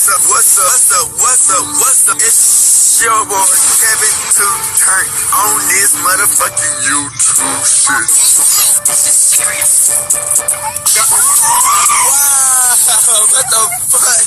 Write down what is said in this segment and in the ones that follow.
What's up? It's your boy Kevin to turn on this motherfucking YouTube shit. This is serious. Wow, what the fuck?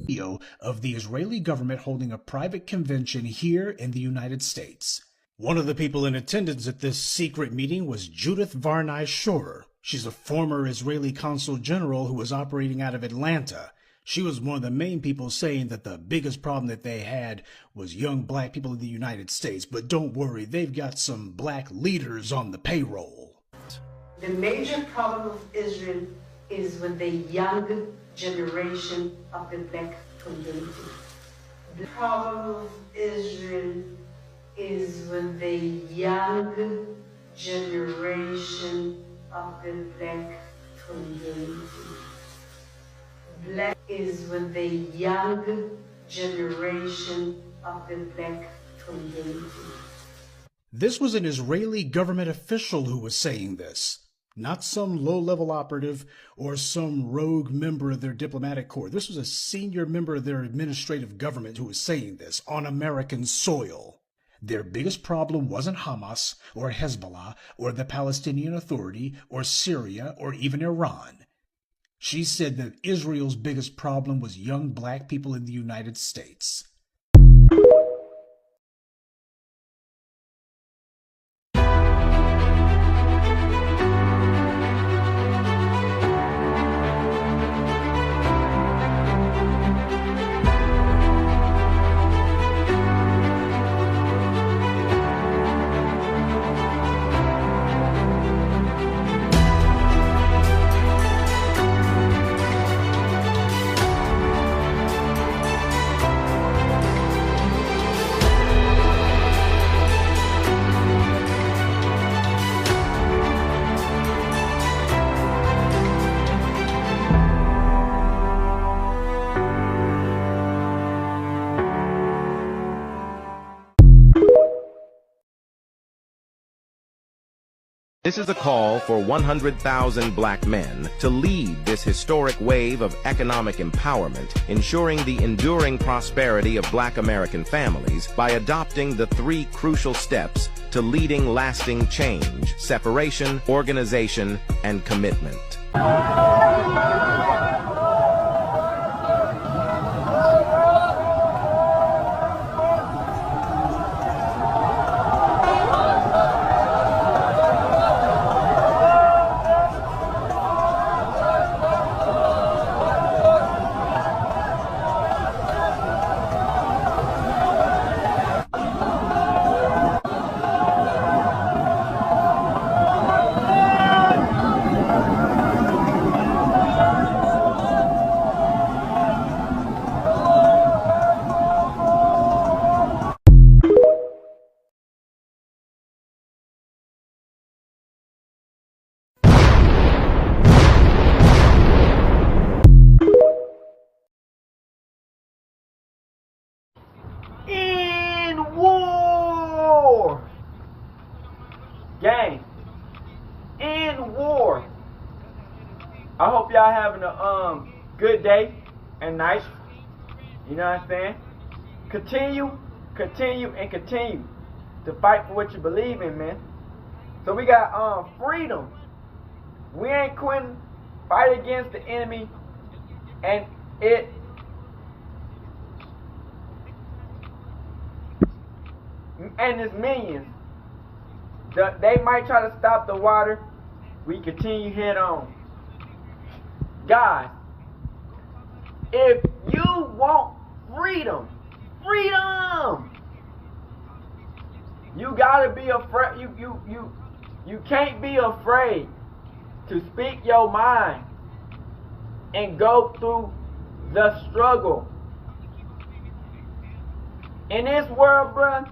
Video of the Israeli government holding a private convention here in the United States. One of the people in attendance at this secret meeting was Judith Varney Shorer. She's a former Israeli consul general who was operating out of Atlanta. She was one of the main people saying that the biggest problem that they had was young black people in the United States. But don't worry, they've got some black leaders on the payroll. The major problem of Israel is with the young generation of the black community. The problem of Israel is with the young generation of the black community. Black is with the young generation of the black community. This was an Israeli government official who was saying this, not some low-level operative or some rogue member of their diplomatic corps. This was a senior member of their administrative government who was saying this on American soil. Their biggest problem wasn't Hamas or Hezbollah or the Palestinian Authority or Syria or even Iran. She said that Israel's biggest problem was young black people in the United States. This is a call for 100,000 black men to lead this historic wave of economic empowerment, ensuring the enduring prosperity of black American families by adopting the 3 crucial steps to leading lasting change: separation, organization, and commitment. In war! Gang, in war. I hope y'all having a good day and night. You know what I'm saying? Continue to fight for what you believe in, man. So we got freedom. We ain't quitting. Fight against the enemy and its minions. They might try to stop the water. We continue head on. Guys, if you want freedom, you gotta be afraid. You can't be afraid to speak your mind and go through the struggle. In this world, bruh,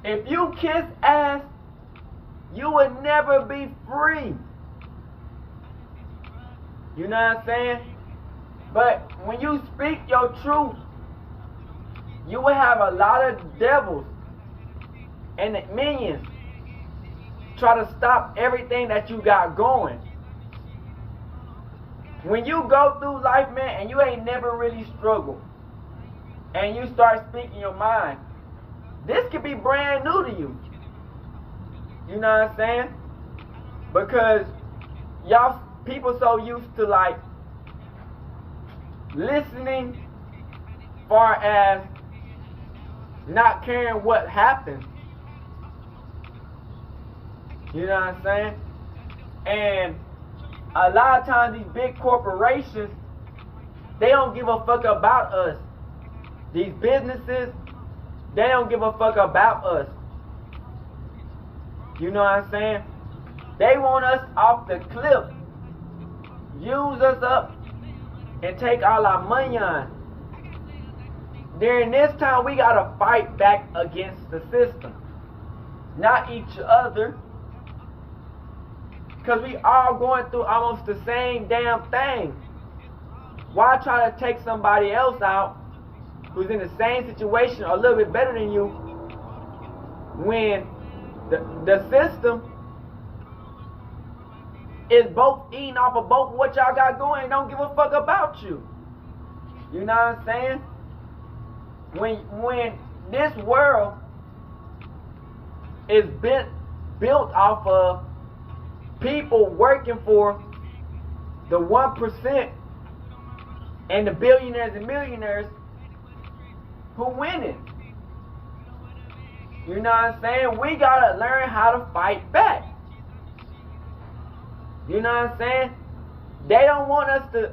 if you kiss ass, you would never be free. You know what I'm saying? But when you speak your truth, you will have a lot of devils and minions try to stop everything that you got going. when you go through life, man, and you ain't never really struggled, and you start speaking your mind, this could be brand new to you. You know what I'm saying? Because y'all people so used to like listening far as not caring what happens. You know what I'm saying? And a lot of times these big corporations, they don't give a fuck about us. These businesses, they don't give a fuck about us. You know what I'm saying? They want us off the cliff, use us up, and take all our money on. During this time, we gotta fight back against the system, not each other, because we all going through almost the same damn thing. Why try to take somebody else out who's in the same situation or a little bit better than you when the system is both eating off of both what y'all got going and don't give a fuck about you? You know what I'm saying? When this world is built off of people working for the 1% and the billionaires and millionaires who winning. You know what I'm saying? We gotta learn how to fight back. You know what I'm saying? They don't want us to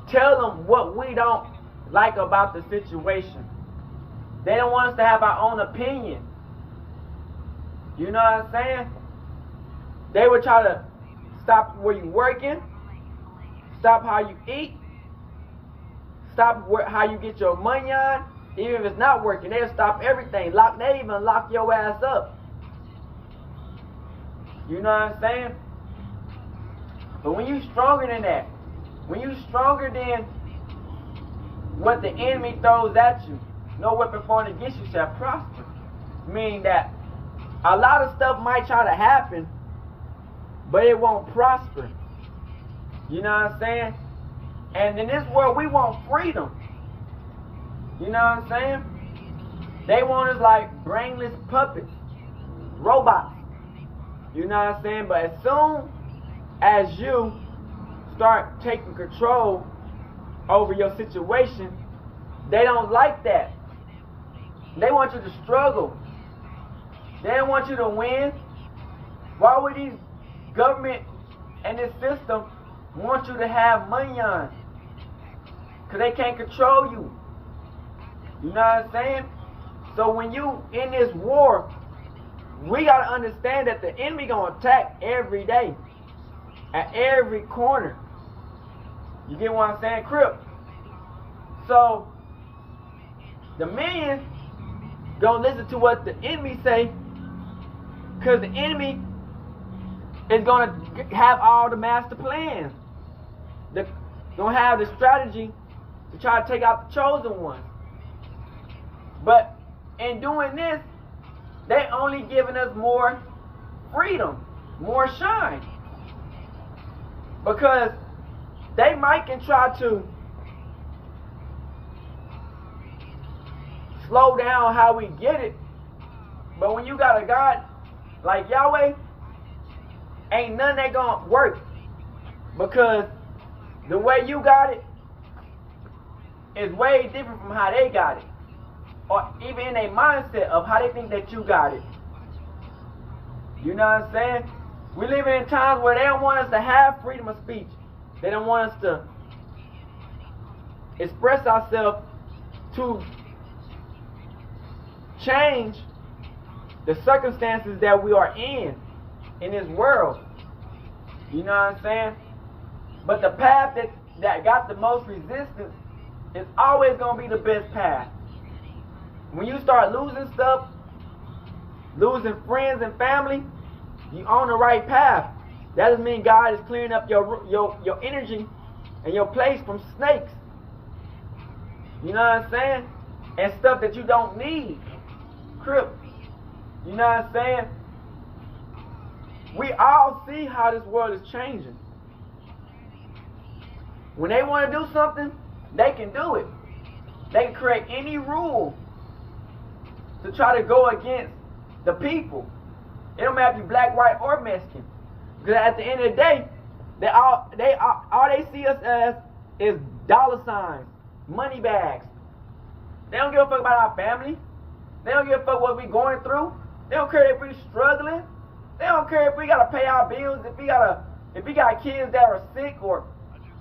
tell them what we don't like about the situation. They don't want us to have our own opinion. You know what I'm saying? They would try to stop where you working, stop how you eat, stop how you get your money on. Even if it's not working, they'll stop everything. They even lock your ass up. You know what I'm saying? But when you stronger than that, when you stronger than what the enemy throws at you, no weapon formed against you shall prosper. Meaning that a lot of stuff might try to happen, but it won't prosper. You know what I'm saying? And in this world, we want freedom. You know what I'm saying? They want us like brainless puppets, robots. You know what I'm saying? But as soon as you start taking control over your situation, they don't like that. They want you to struggle. They don't want you to win. Why would these government and this system want you to have money on? Because they can't control you. You know what I'm saying? So when you in this war, we got to understand that the enemy going to attack every day, at every corner. You get what I'm saying? Crip. So the men going to listen to what the enemy say, because the enemy is going to have all the master plans. They're going to have the strategy to try to take out the chosen ones. But in doing this, they only giving us more freedom, more shine. Because they might can try to slow down how we get it. But when you got a God like Yahweh, ain't none that gonna work. Because the way you got it is way different from how they got it. Or even in their mindset of how they think that you got it. You know what I'm saying? We live in times where they don't want us to have freedom of speech. They don't want us to express ourselves to change the circumstances that we are in this world. You know what I'm saying? But the path that got the most resistance is always going to be the best path. When you start losing stuff, losing friends and family, you on the right path. That doesn't mean God is clearing up your energy and your place from snakes. You know what I'm saying? And stuff that you don't need. Crip. You know what I'm saying? We all see how this world is changing. When they want to do something, they can do it. They can create any rule to try to go against the people. It don't matter if you're black, white, or Mexican. Because at the end of the day, all they see us as is dollar signs, money bags. They don't give a fuck about our family. They don't give a fuck what we going through. They don't care if we struggling. They don't care if we gotta pay our bills, if we got kids that are sick or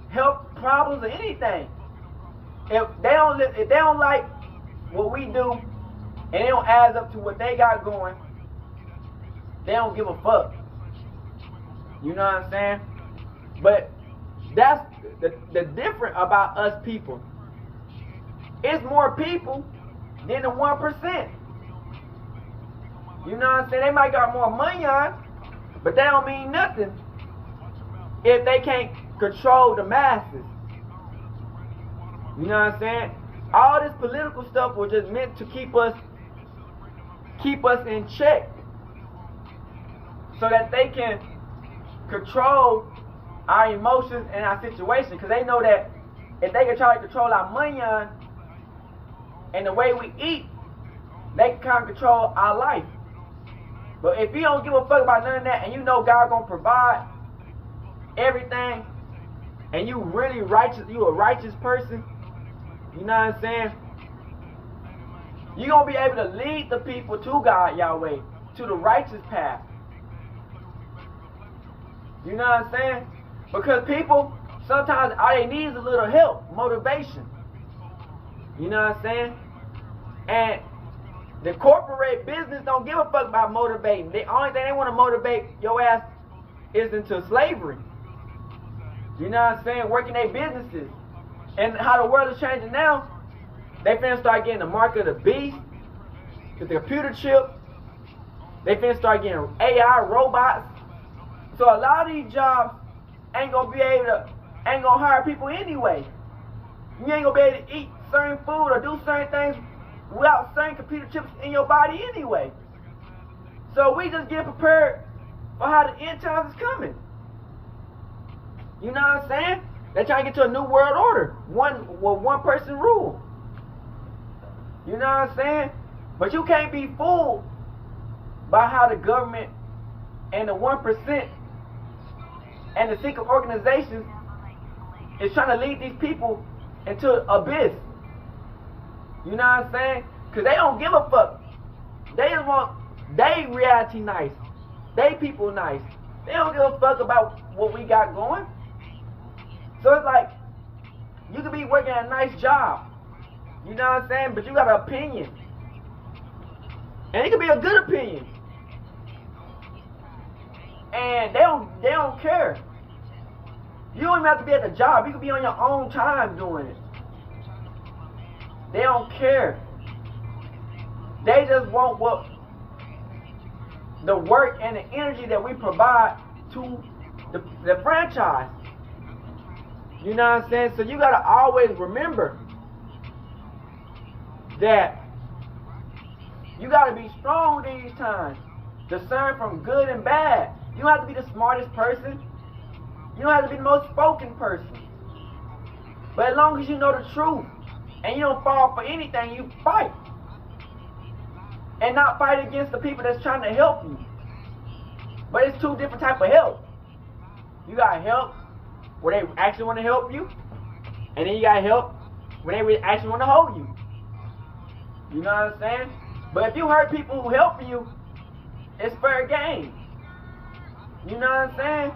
health problems or anything. If they don't like what we do and it don't add up to what they got going, they don't give a fuck. You know what I'm saying? But that's the difference about us people. It's more people than the 1%. You know what I'm saying? They might got more money on, but that don't mean nothing if they can't control the masses. You know what I'm saying? All this political stuff was just meant to keep us in check, so that they can control our emotions and our situation. Because they know that if they can try to control our money on and the way we eat, they can kind of control our life. But if you don't give a fuck about none of that, and you know God gonna provide everything, and you really righteous, you a righteous person, you know what I'm saying? You gonna be able to lead the people to God, Yahweh, to the righteous path. You know what I'm saying? Because people, sometimes all they need is a little help, motivation. You know what I'm saying? And the corporate business don't give a fuck about motivating. The only thing they want to motivate your ass is into slavery. You know what I'm saying? Working their businesses. And how the world is changing now, they finna start getting the mark of the beast, the computer chip. They finna start getting AI robots. So a lot of these jobs ain't gonna hire people anyway. You ain't gonna be able to eat certain food or do certain things without certain computer chips in your body anyway. So we just get prepared for how the end times is coming. You know what I'm saying? They're trying to get to a new world order. One person rule. You know what I'm saying? But you can't be fooled by how the government and the 1% and the secret organizations is trying to lead these people into abyss. You know what I'm saying? Because they don't give a fuck. They just want they reality nice. They people nice. They don't give a fuck about what we got going. So it's like, you could be working a nice job. You know what I'm saying? But you got an opinion. And it could be a good opinion. And they don't care. You don't even have to be at the job. You could be on your own time doing it. They don't care. They just want the work and the energy that we provide to the franchise. You know what I'm saying? So you gotta always remember that you gotta be strong these times. Discern from good and bad. You don't have to be the smartest person. You don't have to be the most spoken person. But as long as you know the truth and you don't fall for anything, you fight. And not fight against the people that's trying to help you. But it's two different types of help. You got help where they actually want to help you, and then you got help when they really actually want to hold you. You know what I'm saying? But if you hurt people who help you, it's fair game. You know what I'm saying?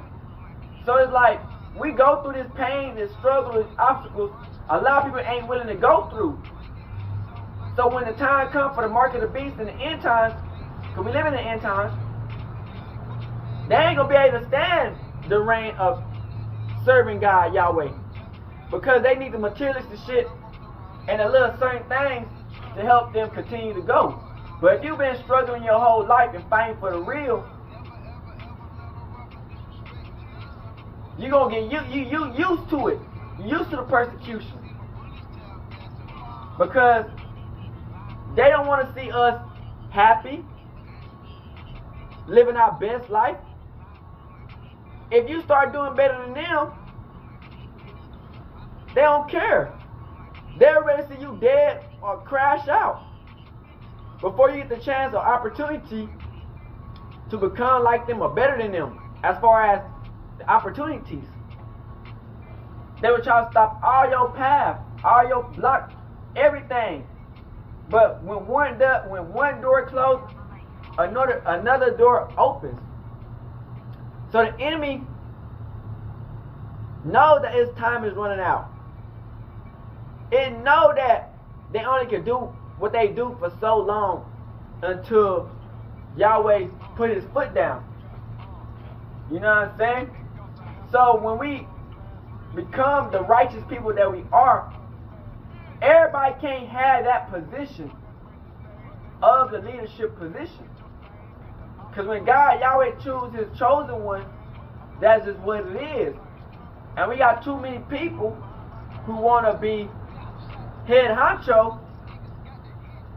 So it's like, we go through this pain, this struggle, this obstacles, a lot of people ain't willing to go through. So when the time comes for the mark of the beast in the end times, because we live in the end times, they ain't going to be able to stand the reign of serving God, Yahweh. Because they need the materialistic shit and the little certain things to help them continue to go. But if you've been struggling your whole life and fighting for the real, you're going to get you used to it. You're used to the persecution. Because they don't want to see us happy, living our best life. if you start doing better than them, they don't care. They're ready to see you dead or crash out before you get the chance or opportunity to become like them or better than them as far as the opportunities. They would try to stop all your path, all your block, everything. But when one door closed, another door opens. So the enemy know that its time is running out. It know that they only can do what they do for so long until Yahweh put his foot down. You know what I'm saying? So when we become the righteous people that we are, everybody can't have that position of the leadership position. Because when God, Yahweh, chooses his chosen one, that's just what it is. And we got too many people who want to be head honcho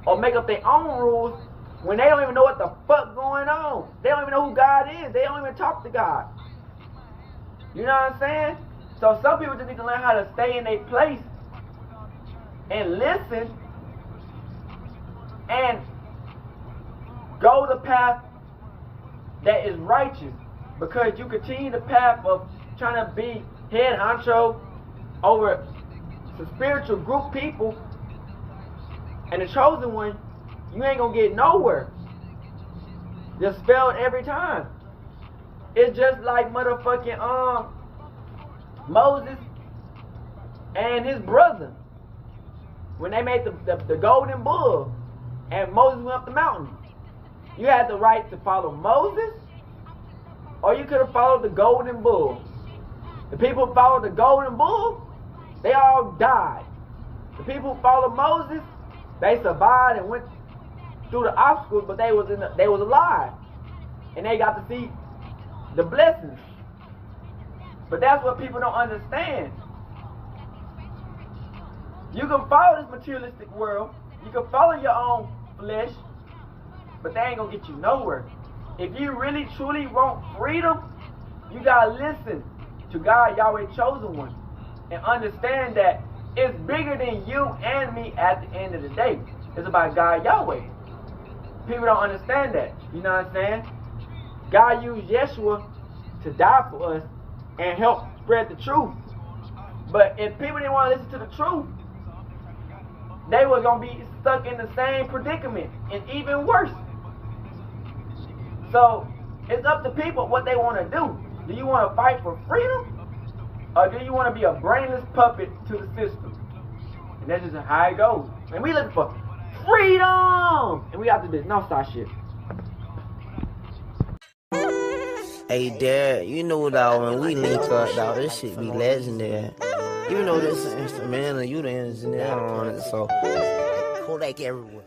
or make up their own rules when they don't even know what the fuck going on. They don't even know who God is. They don't even talk to God. You know what I'm saying? So some people just need to learn how to stay in their place and listen and go the path that is righteous. Because you continue the path of trying to be head honcho over the spiritual group people and the chosen one, you ain't gonna get nowhere. Just failed every time. It's just like motherfucking Moses and his brother when they made the golden bull and Moses went up the mountain. You had the right to follow Moses, or you could have followed the golden bull. The people who followed the golden bull, they all died. The people who followed Moses, they survived and went through the obstacles, but they was alive, and they got to see the blessings. But that's what people don't understand. You can follow this materialistic world, you can follow your own flesh, but they ain't gonna get you nowhere. If you really truly want freedom, you gotta listen to God, Yahweh, chosen one, and understand that it's bigger than you and me at the end of the day. It's about God, Yahweh. People don't understand that. You know what I'm saying? God used Yeshua to die for us and help spread the truth. But if people didn't want to listen to the truth, they were going to be stuck in the same predicament and even worse. So it's up to people what they want to do. Do you want to fight for freedom? Or do you want to be a brainless puppet to the system? And that's just how it goes. And we looking for freedom! And we have to do this no-stop shit. Hey, Dad, you know, dog, when we link up, dog, this shit be legendary. You know this instrumental, you the engineer on it, so Kodak everywhere.